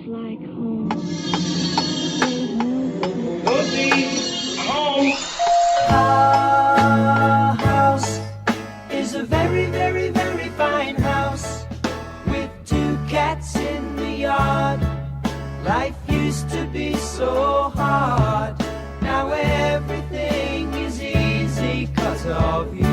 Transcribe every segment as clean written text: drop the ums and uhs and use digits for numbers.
like home. There's no place. Home. Our house is a very, very, very fine house with 2 cats in the yard. Life used to be so hard. Now everything is easy 'cause of you.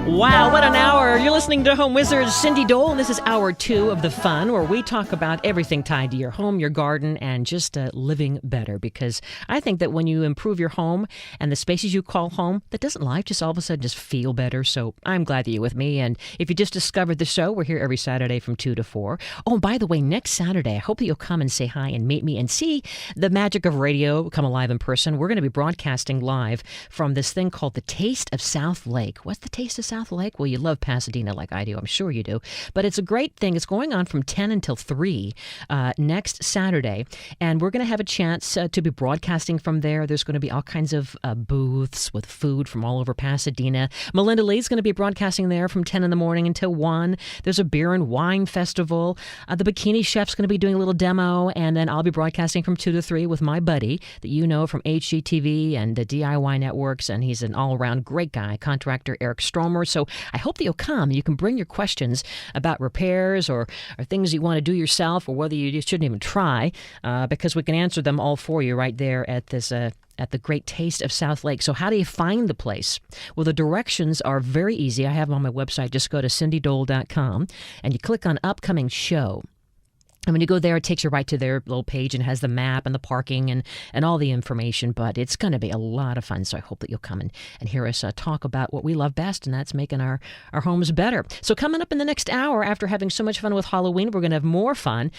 Wow, what an hour. You're listening to Home Wizards, Cindy Dole, and this is hour 2 of The Fun, where we talk about everything tied to your home, your garden, and just living better. Because I think that when you improve your home and the spaces you call home, that doesn't life just all of a sudden just feel better? So I'm glad that you're with me. And if you just discovered the show, we're here every Saturday from 2 to 4. Oh, and by the way, next Saturday, I hope that you'll come and say hi and meet me and see the magic of radio come alive in person. We're going to be broadcasting live from this thing called the Taste of South Lake. What's the Taste of South Lake? Well, you love Pasadena like I do. I'm sure you do. But it's a great thing. It's going on from 10 until 3 next Saturday. And we're going to have a chance to be broadcasting from there. There's going to be all kinds of booths with food from all over Pasadena. Melinda Lee's going to be broadcasting there from 10 in the morning until 1. There's a beer and wine festival. The Bikini Chef's going to be doing a little demo. And then I'll be broadcasting from 2 to 3 with my buddy that you know from HGTV and the DIY Networks. And he's an all-around great guy, contractor Eric Stromer. So I hope that you'll come. You can bring your questions about repairs or things you want to do yourself, or whether you just shouldn't even try, because we can answer them all for you right there at this at the Great Taste of South Lake. So how do you find the place? Well, the directions are very easy. I have them on my website. Just go to cindydole.com and you click on Upcoming Show. And when you go there, it takes you right to their little page and has the map and the parking and all the information. But it's going to be a lot of fun. So I hope that you'll come and hear us talk about what we love best, and that's making our homes better. So coming up in the next hour, after having so much fun with Halloween, we're going to have more fun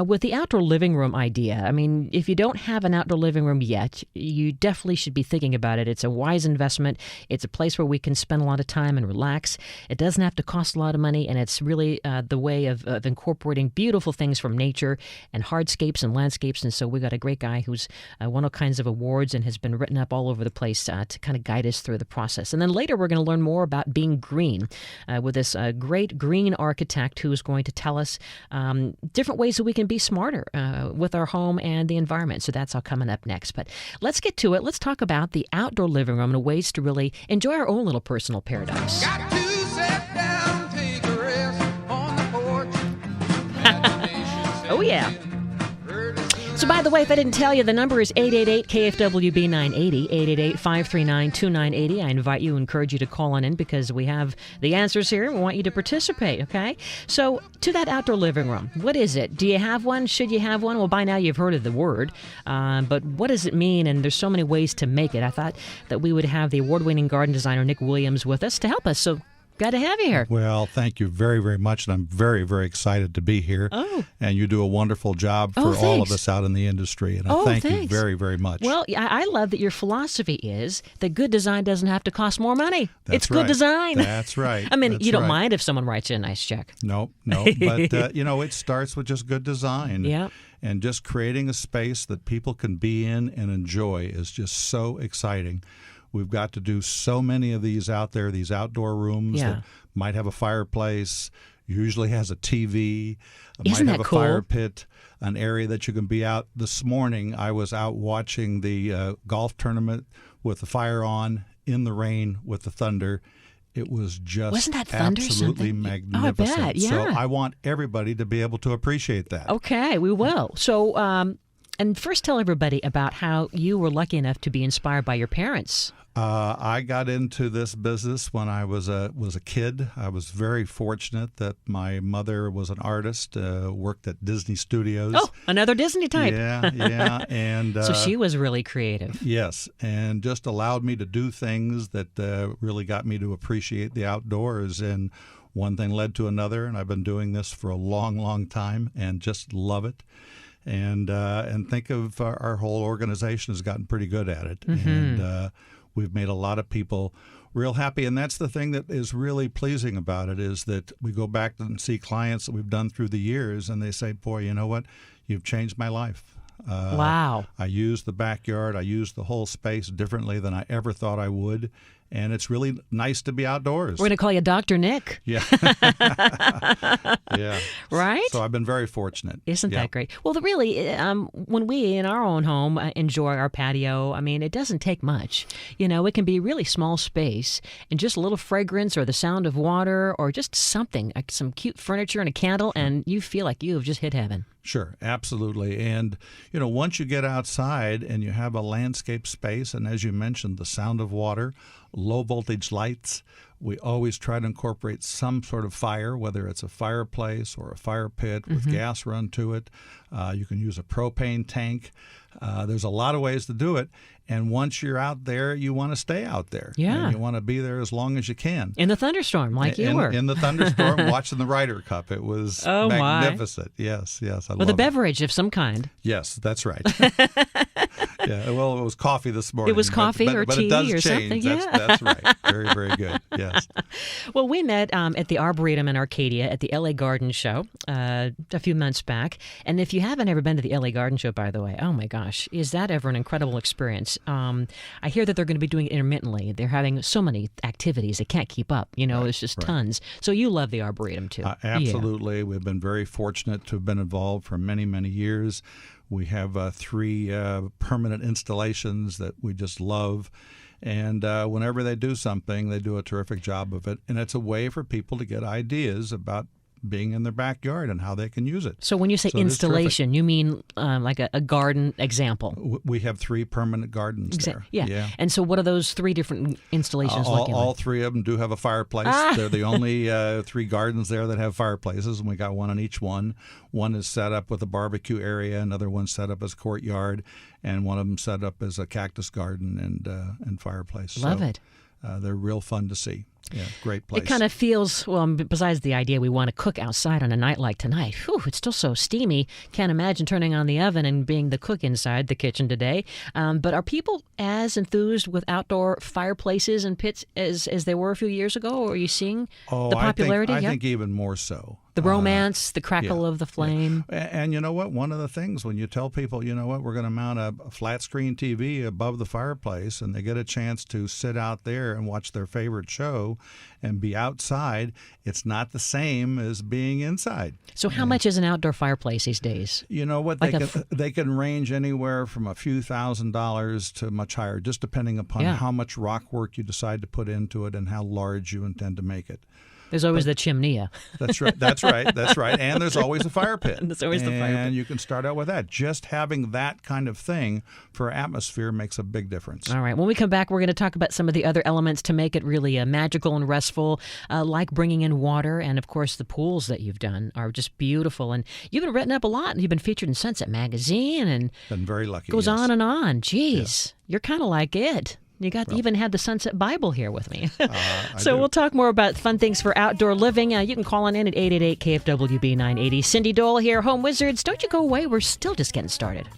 with the outdoor living room idea. I mean, if you don't have an outdoor living room yet, you definitely should be thinking about it. It's a wise investment. It's a place where we can spend a lot of time and relax. It doesn't have to cost a lot of money, and it's really the way of incorporating beautiful things from nature and hardscapes and landscapes. And so we got a great guy who's won all kinds of awards and has been written up all over the place to kind of guide us through the process. And then later we're going to learn more about being green with this great green architect who's going to tell us different ways that we can be smarter with our home and the environment. So that's all coming up next. But let's get to it. Let's talk about the outdoor living room and ways to really enjoy our own little personal paradise. Got to sit down, take a rest on the porch. Oh, yeah. So, by the way, if I didn't tell you, the number is 888-KFWB-980, 888-539-2980. I invite you, encourage you to call on in because we have the answers here. We want you to participate, okay? So, to that outdoor living room, what is it? Do you have one? Should you have one? Well, by now you've heard of the word, but what does it mean? And there's so many ways to make it. I thought that we would have the award-winning garden designer Nick Williams with us to help us. So, glad to have you here. Well, thank you very, very much, and I'm very, very excited to be here. Oh. And you do a wonderful job for all of us out in the industry, and I thank you very, very much. Well, I love that your philosophy is that good design doesn't have to cost more money. That's it's good design. That's right. I mean, That's you don't right. mind if someone writes you a nice check. No, but, it starts with just good design. Yeah. And just creating a space that people can be in and enjoy is just so exciting. We've got to do so many of these out there, these outdoor rooms that might have a fireplace, usually has a TV, Isn't might have that a cool? fire pit, an area that you can be out. This morning I was out watching the golf tournament with the fire on, in the rain with the thunder. It was just Wasn't that thunder absolutely something? magnificent. Oh, I bet, yeah. So I want everybody to be able to appreciate that. Okay, we will. So, and first tell everybody about how you were lucky enough to be inspired by your parents. I got into this business when I was a kid. I was very fortunate that my mother was an artist, worked at Disney Studios. Oh, another Disney type. Yeah. And so she was really creative. Yes, and just allowed me to do things that really got me to appreciate the outdoors. And one thing led to another, and I've been doing this for a long, long time and just love it. And think of our whole organization has gotten pretty good at it. Mm-hmm. And we've made a lot of people real happy. And that's the thing that is really pleasing about it, is that we go back and see clients that we've done through the years, and they say, boy, you know what? You've changed my life. Wow. I use the backyard. I use the whole space differently than I ever thought I would. and it's really nice to be outdoors. We're going to call you Dr. Nick. Yeah. Yeah. Right? So I've been very fortunate. Isn't Yeah. that great? Well, when we in our own home enjoy our patio, I mean, it doesn't take much. It can be really small space and just a little fragrance or the sound of water or just something, like some cute furniture and a candle, and you feel like you have just hit heaven. Sure, absolutely. And, once you get outside and you have a landscape space, and as you mentioned, the sound of water, low voltage lights, we always try to incorporate some sort of fire, whether it's a fireplace or a fire pit with gas run to it. You can use a propane tank. There's a lot of ways to do it. And once you're out there, you want to stay out there. Yeah. And you want to be there as long as you can. In the thunderstorm, like you were. In the thunderstorm, watching the Ryder Cup. It was magnificent. Yes, I love it. With a beverage of some kind. Yes, that's right. Yeah, well, it was coffee this morning. It was coffee or but tea it does or change. something. Yeah. That's right. Very, very good. Yes. Well, we met at the Arboretum in Arcadia at the LA Garden Show a few months back. And if you haven't ever been to the LA Garden Show, by the way, oh my gosh, is that ever an incredible experience? I hear that they're going to be doing it intermittently. They're having so many activities they can't keep up. It's just tons. So you love the Arboretum too. Absolutely. Yeah. We've been very fortunate to have been involved for many, many years. We have 3 permanent installations that we just love. And whenever they do something, they do a terrific job of it. And it's a way for people to get ideas about being in their backyard and how they can use it. So when you say installation, you mean like a garden example? We have 3 permanent gardens there. Yeah. And so what are those 3 different installations looking like? All 3 of them do have a fireplace. They're the only 3 gardens there that have fireplaces, and we got one on each one. One is set up with a barbecue area, another one's set up as a courtyard, and one of them set up as a cactus garden and fireplace. Love it. They're real fun to see. Yeah, great place. It kind of feels, well, besides the idea we want to cook outside on a night like tonight, it's still so steamy. Can't imagine turning on the oven and being the cook inside the kitchen today. But are people as enthused with outdoor fireplaces and pits as they were a few years ago? Or are you seeing the popularity? I think even more so. The romance, the crackle of the flame. Yeah. And you know what? One of the things when you tell people, we're going to mount a flat screen TV above the fireplace, and they get a chance to sit out there and watch their favorite show and be outside, it's not the same as being inside. So how much is an outdoor fireplace these days? You know what? They can range anywhere from a few $1,000s to much higher, just depending upon how much rock work you decide to put into it and how large you intend to make it. There's always the chimney. That's right. That's right. And there's always a fire pit. There's always the fire pit. And you can start out with that. Just having that kind of thing for atmosphere makes a big difference. All right. When we come back, we're going to talk about some of the other elements to make it really magical and restful, like bringing in water. And, of course, the pools that you've done are just beautiful. And you've been written up a lot. You've been featured in Sunset Magazine. And been very lucky. Goes on and on. Jeez. You're kind of like it. You even had the Sunset Bible here with me. So we'll talk more about fun things for outdoor living. You can call on in at 888-KFWB 980. Cindy Dole here, Home Wizards. Don't you go away. We're still just getting started.